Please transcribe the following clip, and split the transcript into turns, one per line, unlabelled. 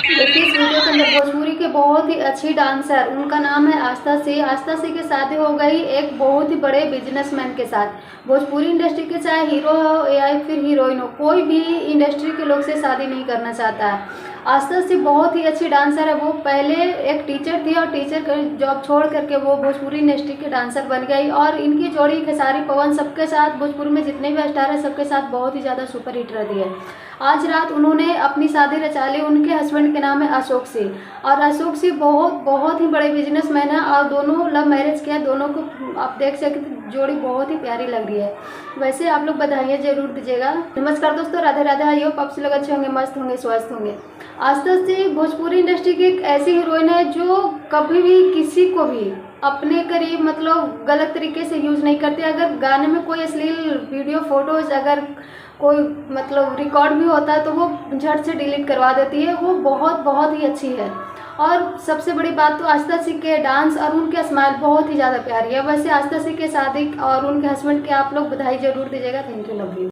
देखिए इस वीडियो के अंदर भोजपुरी के बहुत ही अच्छी डांसर, उनका नाम है आस्था सिंह। आस्था सिंह की शादी हो गई एक बहुत ही बड़े बिजनेसमैन के साथ। भोजपुरी इंडस्ट्री के चाहे हीरो हो या फिर हीरोइन हो, कोई भी इंडस्ट्री के लोग से शादी नहीं करना चाहता है। आस्था सिंह बहुत ही अच्छी डांसर है। वो पहले एक टीचर थी और टीचर का जॉब छोड़ करके वो भोजपुरी इंडस्ट्री के डांसर बन गई और इनकी जोड़ी खेसारी पवन सबके साथ, भोजपुरी में जितने भी स्टार हैं सबके साथ बहुत ही ज़्यादा सुपर हिट रही है। आज रात उन्होंने अपनी शादी रचा ली। उनके हस्बैंड के नाम है अशोक सिंह और अशोक सिंह बहुत ही बड़े बिजनेसमैन है और दोनों लव मैरिज किया। दोनों को आप देख सकते जोड़ी बहुत ही प्यारी लग रही है। वैसे आप लोग बधाइयाँ जरूर दीजिएगा। नमस्कार दोस्तों, राधे राधे। आई होप आप सब लोग अच्छे होंगे, मस्त होंगे, स्वस्थ होंगे। आस्था सिंह भोजपुरी इंडस्ट्री की एक ऐसी हीरोइन है जो कभी भी किसी को भी अपने करीब मतलब गलत तरीके से यूज नहीं करती। अगर गाने में कोई अश्लील वीडियो फोटोज अगर कोई मतलब रिकॉर्ड भी होता है तो वो झट से डिलीट करवा देती है। वो बहुत ही अच्छी है। और सबसे बड़ी बात तो आस्था सिंह के डांस और उनके स्माइल बहुत ही ज़्यादा प्यारी है। वैसे आस्था सिंह के शादी और उनके हस्बैंड के आप लोग बधाई जरूर दीजिएगा। Thank you, love you.